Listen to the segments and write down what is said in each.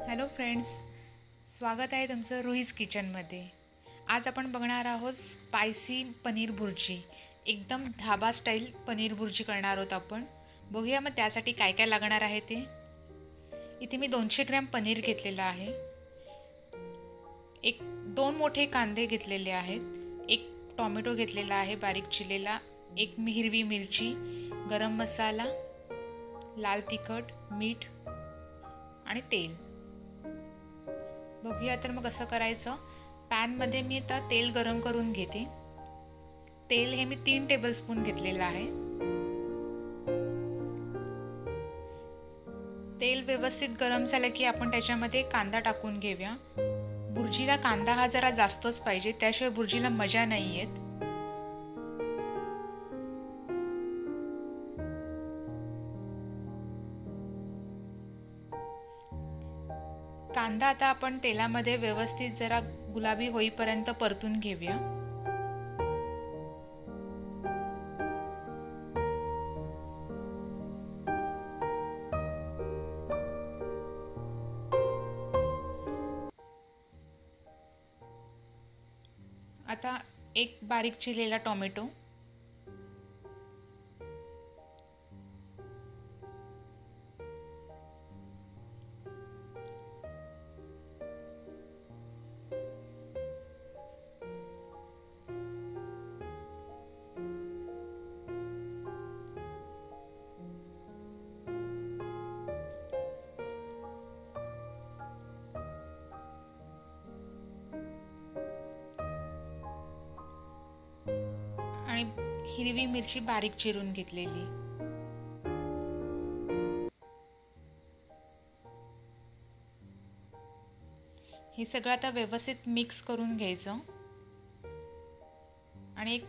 Hello friends, स्वागत आहे तुमचं रुईज किचनमध्ये। आज आपण बघणार आहोत स्पायसी पनीर भुर्जी। एकदम धाबा स्टाईल पनीर भुर्जी करणार आहोत आपण। बघूया मग त्यासाठी काय काय लागणार आहे ते। इथे मी 200 ग्रॅम पनीर घेतलेलं आहे, एक 2 मोठे कांदे घेतलेले आहेत, एक टोमॅटो घेतलेला आहे बारीक चिरलेला, एक हिरवी मिरची, गरम मसाला, लाल तिखट, मीठ आणि तेल। बघूया तर मग कसं करायचं। पॅन मध्ये मी आता तेल गरम करून घेते। तेल हे मी 3 टेबलस्पून घेतलेलं आहे। तेल व्यवस्थित गरम झालं की आपण त्याच्यामध्ये कांदा टाकून घेऊया। भुर्जीला कांदा हा जरा जास्तच पाहिजे, त्याशिवाय भुर्जीला मजा नाही येत। कांदा आता आपण तेलामध्ये व्यवस्थित जरा गुलाबी होईपर्यंत परतून घेऊया। आता एक बारीक चिरलेला टोमॅटो, आणि हिरवी मिरची बारीक चिरून घेतलेली। हे सगळं आता व्यवस्थित मिक्स करून घ्यायचं आणि एक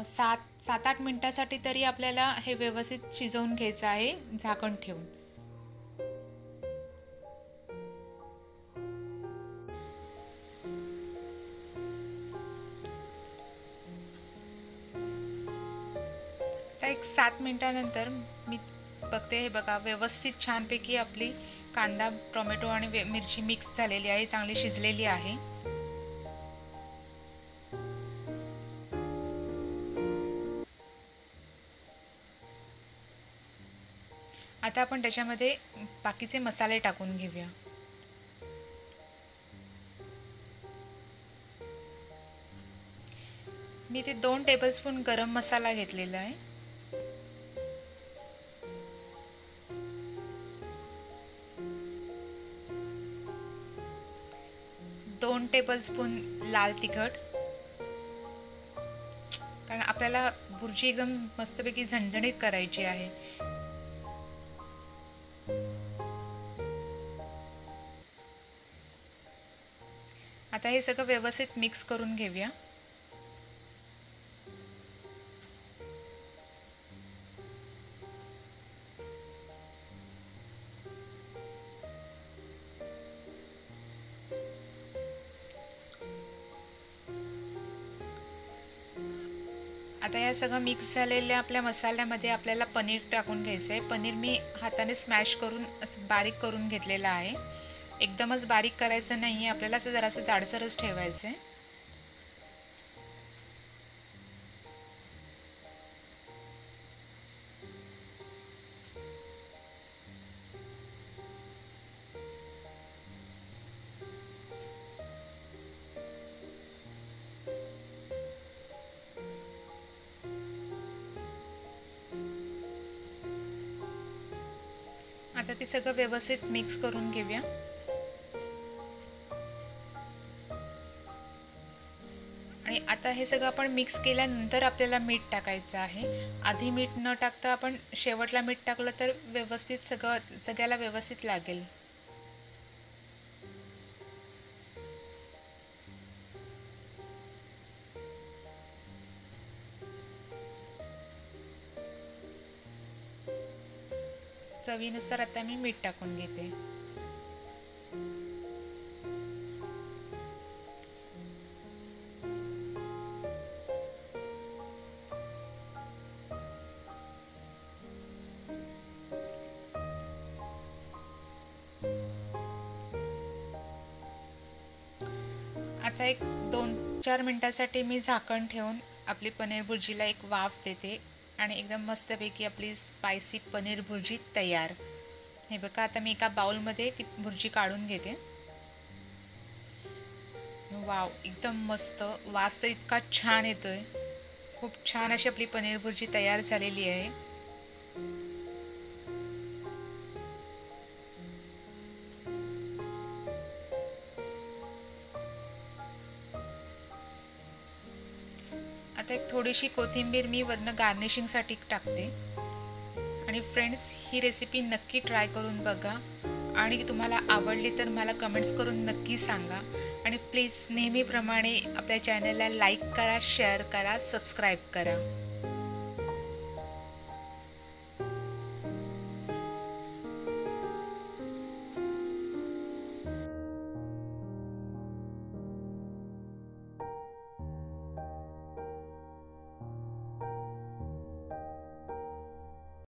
7-8 मिनिटासाठी तरी आपल्याला हे व्यवस्थित शिजवून घ्यायचं आहे झाकण ठेवून। आता एक 7 मिनिटानंतर मी बघते, हे बघा व्यवस्थित छानपैकी आपली कांदा, टोमॅटो आणि मिरची मिक्स झालेली आहे, चांगली शिजलेली आहे। आता आपण त्याच्यामध्ये बाकीचे मसाले टाकून घेऊया। मी ते 2 टेबलस्पून गरम मसाला घेतलेला आहे, 2 टेबलस्पून लाल तिखट, कारण आपल्याला भुर्जी एकदम मस्तपैकी झणझणीत करायची आहे। आता हे सगळं व्यवस्थित मिक्स करून घेऊया। आता या सगळं मिक्स झालेल्या आपल्या मसाल्यामध्ये आपल्याला पनीर टाकून घ्यायचं आहे। पनीर मी हाताने स्मॅश करून असं बारीक करून घेतलेलं आहे। एकदमच बारीक करायचं नाही आहे, आपल्याला असं जरासं जाडसरच ठेवायचं आहे। आता ते सगळं व्यवस्थित मिक्स करून घेऊया। आणि आता हे सगळं आपण मिक्स केल्यानंतर आपल्याला मीठ टाकायचं आहे। आधी मीठ न टाकता आपण शेवटला मीठ टाकलं तर व्यवस्थित सगळ्याला व्यवस्थित लागेल। चवीनुसार आता मी मीठ टाकून घेते। आता एक 2-4 मिनटासाठी मी झाकण ठेवून आपली पनीर भुर्जीला एक वाफ देते आणि एकदम मस्तपैकी आपली स्पायसी पनीर भुर्जी तयार. हे बघा, आता मी एका बाउलमध्ये ती भुर्जी काढून घेते. वाव, एकदम मस्त वास तर इतका छान येतोय. खूप छान अशी आपली पनीर भुर्जी तयार झालेली आहे. आता एक थोडीशी कोथिंबीर मी वरनं गार्निशिंगसाठी टाकते. आणि फ्रेंड्स, ही रेसिपी नक्की ट्राय करून बघा आणि तुम्हाला आवडली तर मला कमेंट्स करून नक्की सांगा. आणि प्लीज नेहमीप्रमाणे आपल्या चॅनलला लाईक करा, शेअर करा, सबस्क्राईब करा.